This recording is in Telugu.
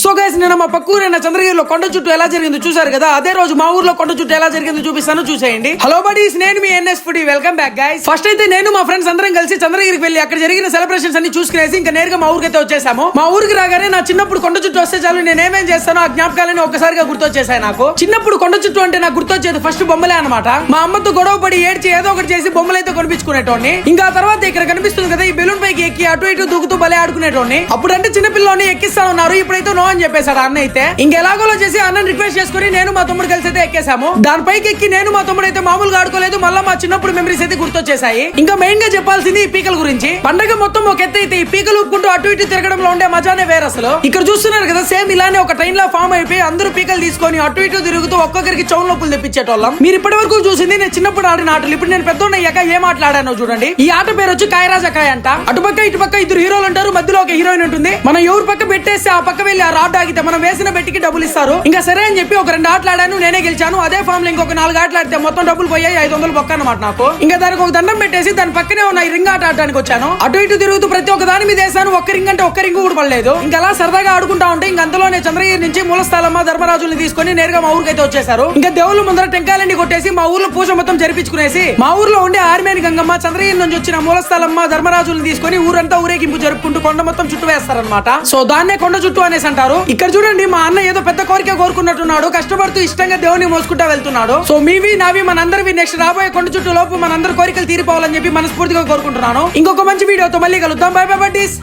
సో గైస్ నేను మా పక్కూరైన చంద్రగిరిలో కొండ చుట్టూ ఎలా జరిగిందో చూసారు కదా, అదే రోజు మా ఊర్లో కొండ చుట్టూ ఎలా జరిగిందో చూపిస్తాను, చూసేయండి. హలో బడీస్, నేను మీ NS foodie, welcome back guys. First అయితే నేను మా ఫ్రెండ్స్ అందరం కలిసి చంద్రగిరికి వెళ్ళి అక్కడ జరిగిన సెలబ్రేషన్స్ అన్ని చూసుకునేసి ఇంకా నేరుగా మా ఊరికి అయితే వచ్చేసాము. మా ఊరికి రాగానే నా చిన్నప్పుడు కొండ చుట్టూ వస్తే చాలు నేను ఏమేం చేస్తానో ఆ జ్ఞాపకాలని ఒక్కసారిగా గుర్తొచ్చేసాయి నాకు. చిన్నప్పుడు కొండ చుట్టూ అంటే నాకు గుర్తొచ్చేది ఫస్ట్ బొమ్మలే అనమాట. మా అమ్మతో గొడవ పడి ఏడ్చి ఏదో ఒకటి చేసి బొమ్మలైతే కొనిపించుకునేటోని. ఇంకా తర్వాత ఇక్కడ కనిపిస్తుంది కదా ఈ బెలూన్ పైకి ఎక్కి అటు ఇటు దూకుతూ భలే ఆడుకునేటోని. అప్పుడంటే చిన్నపిల్లని ఎక్కిస్తా ఉన్నారు, ఇప్పుడైతే నో అని చెప్పేశాడు అన్న. అయితే ఇంకెలాగోలో చేసి అన్నని రిక్వెస్ట్ చేసుకుని నేను మా తమ్ముడు కలిసి అయితే ఎక్కేసాము. దానిపైకి ఎక్కి నేను మా తమ్ముడు అయితే మామూలుగా ఆడుకోలేదు, మళ్ళీ మా చిన్నప్పుడు మెమరీస్ అయితే గుర్తొచ్చేసాయి. ఇంకా మెయిన్ గా చెప్పాల్సింది ఈ పీకల గురించి. పండగ మొత్తం ఒక ఎత్తు అయితే ఈ పీకలు ఊపుకుంటూ అటు ఇటు తిరగడంలో ఉండే మజానే వేరు అసలు. ఇక్కడ చూస్తున్నారు కదా సేమ్ ఇలానే ఒక ట్రైన్ లా ఫామ్ అయిపోయి అందరూ పీకలు తీసుకొని అటు ఇటు తిరుగుతూ ఒక్కొక్కరికి చౌన్ లోపులు తెప్పించేటోళ్ళం. మీరు ఇప్పటి వరకు చూసింది నేను చిన్నప్పుడు ఆడిన ఆటలు. ఇప్పుడు నేను పెద్దోన్న అయ్యాక ఏం ఆటలాడానో చూడండి. ఈ ఆట పేరు వచ్చి కాయరాజా కాయ అంట. అటుపక్క ఇటుపక్క ఇద్దరు హీరోలు ఉంటారు, మధ్యలో ఒక హీరోయిన్ ఉంటుంది. మనం ఎవరి పక్క పెట్టేస్తే ఆ పక్క వెళ్ళి ఆ రాడ్ ఆగితే మనం వేసిన బెట్టికి డబ్బులు ఇస్తారు. ఇంకా సరే అని చెప్పి ఒక 2 ఆటలు ఆడాను, నేనే గెలిచాను. అదే ఫామ్ లో ఇంకొక 4 ఆటలు ఆడితే మొత్తం డబ్బులు పోయాయి, 500 బొక్క అన్నమాట నాకు. ఇంకా దానికి ఒక దండం పెట్టేసి దాని పక్కనే ఉన్న ఈ రింగ్ ఆట ఆడడానికి వచ్చాను. అటు ఇటు తిరుగుతూ ప్రతి ఒక్క దాని మీద వేసాను. ఒక్క రింగ్ అంటే ఒక్క రింగ్ కూడా పడలేదు. ఇంకా అలా సరదాగా ఆడుకుంటా ఉంటే ఇంక అంతలోనే చంద్రగిరి నుంచి మూలస్థలమ్మ ధర్మరాజుని తీసుకొని నేరుగా మా ఊరికి అయితే వచ్చేసారు. ఇంకా దేవుళ్ళ ముందర టెంకాయలన్నీ కొట్టేసి మా ఊర్లో పూజ మొత్తం జరిపించుకునేసి మా ఊర్లో ఉండే ఆర్మేని గంగమ్మ చంద్రగిరి నుంచి వచ్చిన మూలస్థలమ్మ ధర్మరాజుని తీసుకొని ఊరంతా ఊరేగింపు జరుపుకుంటూ కొండ మొత్తం చుట్టూ వేస్తారనమాట. సో దాన్నే కొండ చుట్టూ అనేసి అంటారు. ఇక్కడ చూడండి మా అన్న ఏదో పెద్ద కోరిక కోరుకున్నట్టున్నాడు, కష్టపడుతూ ఇష్టంగా దేవుని మోసుకుంటా వెళ్తున్నాడు. సో మీవి నావి మనందరివి నెక్స్ట్ రాబోయే కొండ చుట్టూ లోపు మనందరి కోరికలు తీరిపోవాలని చెప్పి మనస్ఫూర్తిగా కోరుకుంటున్నాను. ఇంకొక మంచి వీడియోతో మళ్ళీ కలుద్దాం. By by buddies.